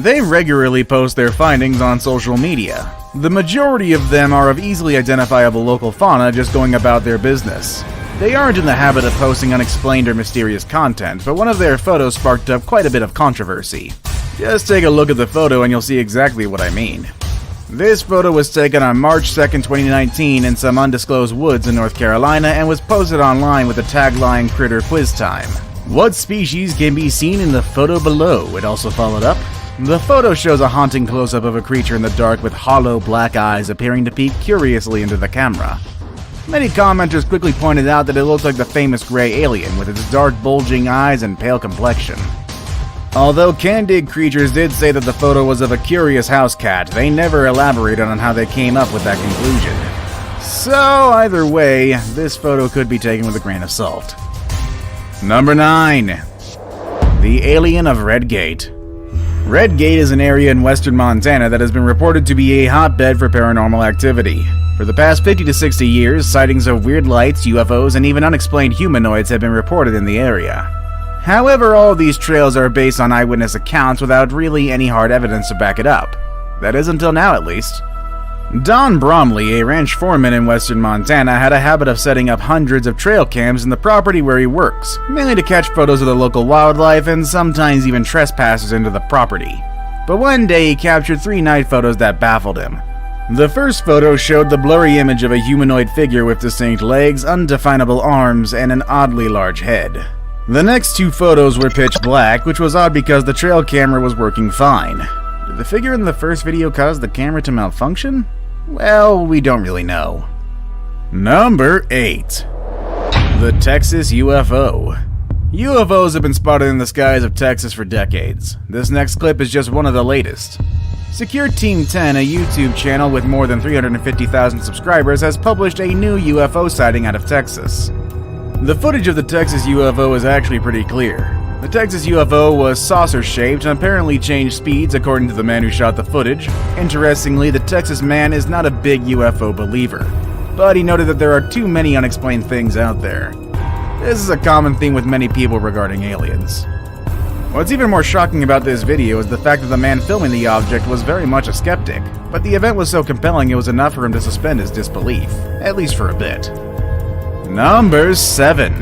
They regularly post their findings on social media. The majority of them are of easily identifiable local fauna just going about their business. They aren't in the habit of posting unexplained or mysterious content, but one of their photos sparked up quite a bit of controversy. Just take a look at the photo and you'll see exactly what I mean. This photo was taken on March 2nd, 2019 in some undisclosed woods in North Carolina and was posted online with the tagline "Critter Quiz Time." What species can be seen in the photo below? It also followed up. The photo shows a haunting close-up of a creature in the dark with hollow black eyes appearing to peek curiously into the camera. Many commenters quickly pointed out that it looks like the famous gray alien with its dark bulging eyes and pale complexion. Although candid creatures did say that the photo was of a curious house cat, they never elaborated on how they came up with that conclusion. So either way, this photo could be taken with a grain of salt. Number 9. The Alien of Red Gate. Red Gate is an area in western Montana that has been reported to be a hotbed for paranormal activity. For the past 50 to 60 years, sightings of weird lights, UFOs, and even unexplained humanoids have been reported in the area. However, all of these trails are based on eyewitness accounts without really any hard evidence to back it up. That is until now, at least. Don Bromley, a ranch foreman in western Montana, had a habit of setting up hundreds of trail cams in the property where he works, mainly to catch photos of the local wildlife and sometimes even trespassers into the property. But one day he captured 3 night photos that baffled him. The first photo showed the blurry image of a humanoid figure with distinct legs, undefinable arms, and an oddly large head. The next 2 photos were pitch black, which was odd because the trail camera was working fine. Did the figure in the first video cause the camera to malfunction? Well, we don't really know. Number 8. The Texas UFO. UFOs have been spotted in the skies of Texas for decades. This next clip is just one of the latest. Secure Team 10, a YouTube channel with more than 350,000 subscribers, has published a new UFO sighting out of Texas. The footage of the Texas UFO is actually pretty clear. The Texas UFO was saucer-shaped and apparently changed speeds according to the man who shot the footage. Interestingly, the Texas man is not a big UFO believer, but he noted that there are too many unexplained things out there. This is a common theme with many people regarding aliens. What's even more shocking about this video is the fact that the man filming the object was very much a skeptic, but the event was so compelling it was enough for him to suspend his disbelief, at least for a bit. Number 7.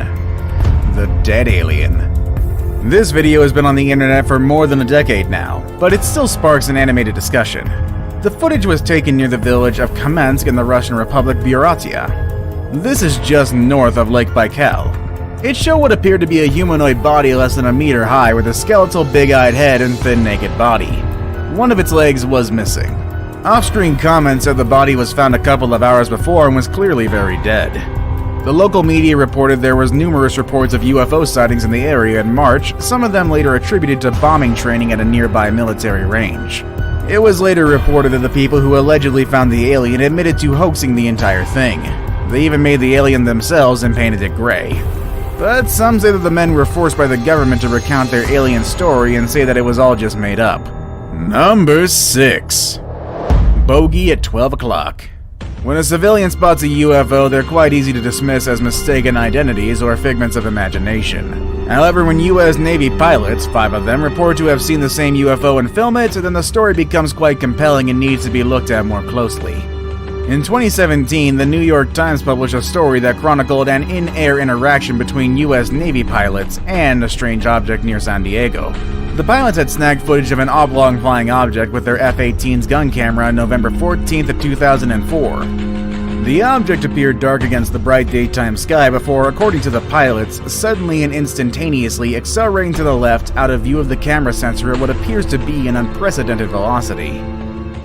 The Dead Alien. This video has been on the internet for more than a decade now, but it still sparks an animated discussion. The footage was taken near the village of Kamensk in the Russian Republic Buryatia. This is just north of Lake Baikal. It showed what appeared to be a humanoid body less than a meter high with a skeletal big-eyed head and thin naked body. One of its legs was missing. Off-screen comments said the body was found a couple of hours before and was clearly very dead. The local media reported there was numerous reports of UFO sightings in the area in March, some of them later attributed to bombing training at a nearby military range. It was later reported that the people who allegedly found the alien admitted to hoaxing the entire thing. They even made the alien themselves and painted it gray. But some say that the men were forced by the government to recount their alien story and say that it was all just made up. Number 6. Bogey at 12 o'clock. When a civilian spots a UFO, they're quite easy to dismiss as mistaken identities or figments of imagination. However, when U.S. Navy pilots, 5 of them, report to have seen the same UFO and film it, then the story becomes quite compelling and needs to be looked at more closely. In 2017, the New York Times published a story that chronicled an in-air interaction between U.S. Navy pilots and a strange object near San Diego. The pilots had snagged footage of an oblong flying object with their F-18's gun camera on November 14th of 2004. The object appeared dark against the bright daytime sky before, according to the pilots, suddenly and instantaneously accelerating to the left out of view of the camera sensor at what appears to be an unprecedented velocity.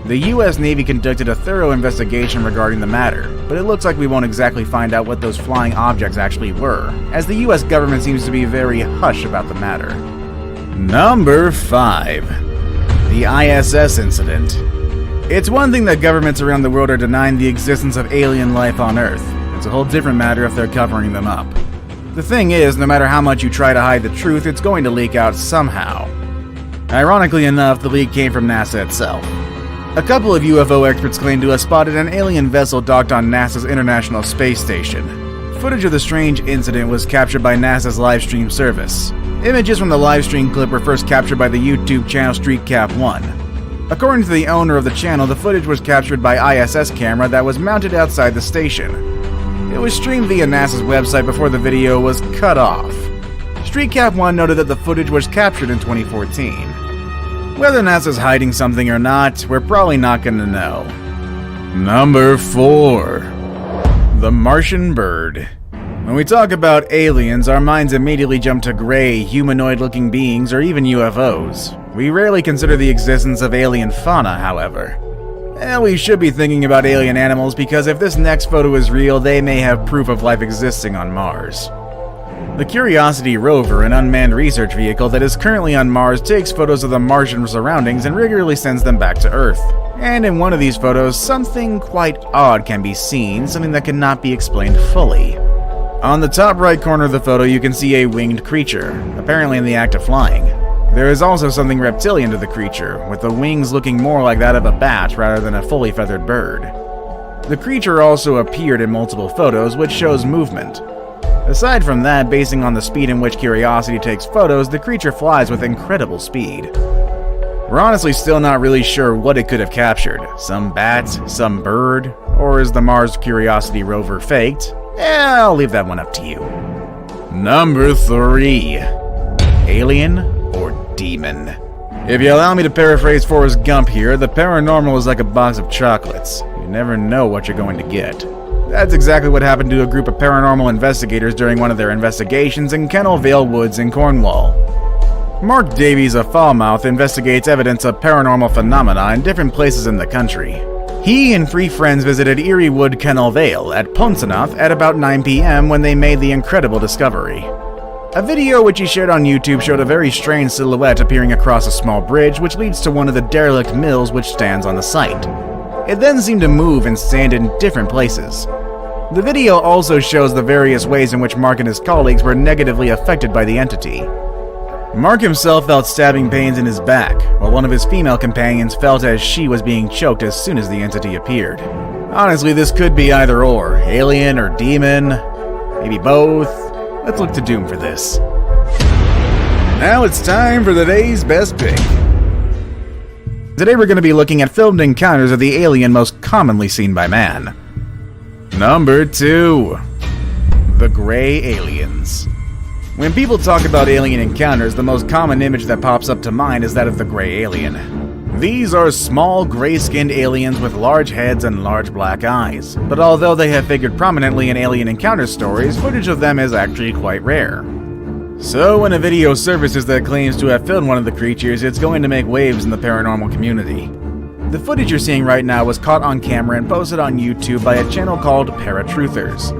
The U.S. Navy conducted a thorough investigation regarding the matter, but it looks like we won't exactly find out what those flying objects actually were, as the U.S. government seems to be very hush about the matter. Number 5. The ISS Incident. It's one thing that governments around the world are denying the existence of alien life on Earth. It's a whole different matter if they're covering them up. The thing is, no matter how much you try to hide the truth, it's going to leak out somehow. Ironically enough, the leak came from NASA itself. A couple of UFO experts claim to have spotted an alien vessel docked on NASA's International Space Station. Footage of the strange incident was captured by NASA's livestream service. Images from the livestream clip were first captured by the YouTube channel StreetCap1. According to the owner of the channel, the footage was captured by ISS camera that was mounted outside the station. It was streamed via NASA's website before the video was cut off. StreetCap1 noted that the footage was captured in 2014. Whether NASA's hiding something or not, we're probably not gonna know. Number 4. The Martian Bird. When we talk about aliens, our minds immediately jump to gray, humanoid-looking beings or even UFOs. We rarely consider the existence of alien fauna, however. And we should be thinking about alien animals because if this next photo is real, they may have proof of life existing on Mars. The Curiosity rover, an unmanned research vehicle that is currently on Mars, takes photos of the Martian surroundings and regularly sends them back to Earth. And in one of these photos, something quite odd can be seen, something that cannot be explained fully. On the top right corner of the photo, you can see a winged creature, apparently in the act of flying. There is also something reptilian to the creature, with the wings looking more like that of a bat rather than a fully feathered bird. The creature also appeared in multiple photos, which shows movement. Aside from that, basing on the speed in which Curiosity takes photos, the creature flies with incredible speed. We're honestly still not really sure what it could have captured. Some bat, some bird, or is the Mars Curiosity rover faked? I'll leave that one up to you. Number 3. Alien or demon? If you allow me to paraphrase Forrest Gump here, the paranormal is like a box of chocolates. You never know what you're going to get. That's exactly what happened to a group of paranormal investigators during one of their investigations in Kennel Vale Woods in Cornwall. Mark Davies of Falmouth investigates evidence of paranormal phenomena in different places in the country. He and 3 friends visited Erie Wood Kennel Vale at Pontonoth at about 9 p.m. when they made the incredible discovery. A video which he shared on YouTube showed a very strange silhouette appearing across a small bridge which leads to one of the derelict mills which stands on the site. It then seemed to move and stand in different places. The video also shows the various ways in which Mark and his colleagues were negatively affected by the entity. Mark himself felt stabbing pains in his back, while one of his female companions felt as she was being choked as soon as the entity appeared. Honestly, this could be either or, alien or demon, maybe both. Let's look to Doom for this. Now it's time for the day's best pick. Today we're going to be looking at filmed encounters of the alien most commonly seen by man. Number 2. The Gray Aliens. When people talk about alien encounters, the most common image that pops up to mind is that of the gray alien. These are small, gray-skinned aliens with large heads and large black eyes, but although they have figured prominently in alien encounter stories, footage of them is actually quite rare. So when a video surfaces that claims to have filmed one of the creatures, it's going to make waves in the paranormal community. The footage you're seeing right now was caught on camera and posted on YouTube by a channel called Paratruthers.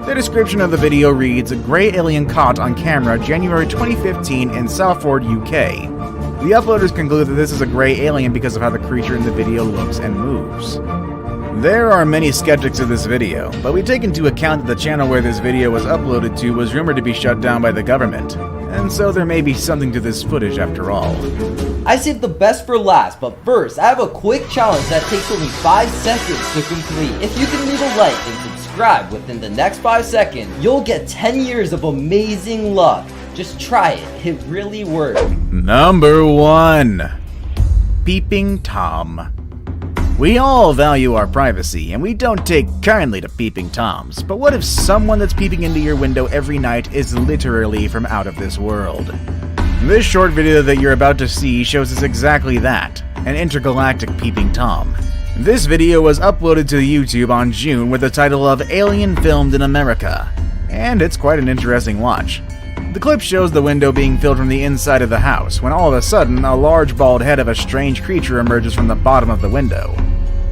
The description of the video reads, "Grey alien caught on camera January 2015 in Salford, UK." The uploaders conclude that this is a grey alien because of how the creature in the video looks and moves. There are many skeptics of this video, but we take into account that the channel where this video was uploaded to was rumored to be shut down by the government, and so there may be something to this footage after all. I saved the best for last, but first, I have a quick challenge that takes only 5 seconds to complete. If you can leave a like and subscribe within the next 5 seconds, you'll get 10 years of amazing luck. Just try it, it really works. Number 1. Peeping Tom. We all value our privacy, and we don't take kindly to peeping Toms, but what if someone that's peeping into your window every night is literally from out of this world? This short video that you're about to see shows us exactly that, an intergalactic peeping Tom. This video was uploaded to YouTube on June with the title of Alien Filmed in America, and it's quite an interesting watch. The clip shows the window being filled from the inside of the house, when all of a sudden, a large bald head of a strange creature emerges from the bottom of the window.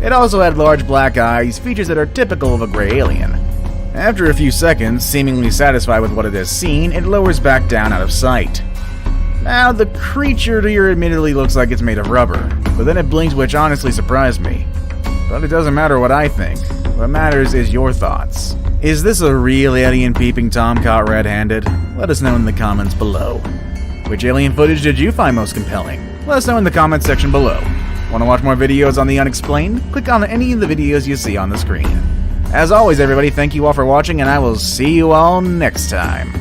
It also had large black eyes, features that are typical of a gray alien. After a few seconds, seemingly satisfied with what it has seen, it lowers back down out of sight. Now, the creature here admittedly looks like it's made of rubber, but then it blinks, which honestly surprised me. But it doesn't matter what I think. What matters is your thoughts. Is this a real alien peeping Tom caught red-handed? Let us know in the comments below. Which alien footage did you find most compelling? Let us know in the comments section below. Want to watch more videos on the unexplained? Click on any of the videos you see on the screen. As always, everybody, thank you all for watching, and I will see you all next time.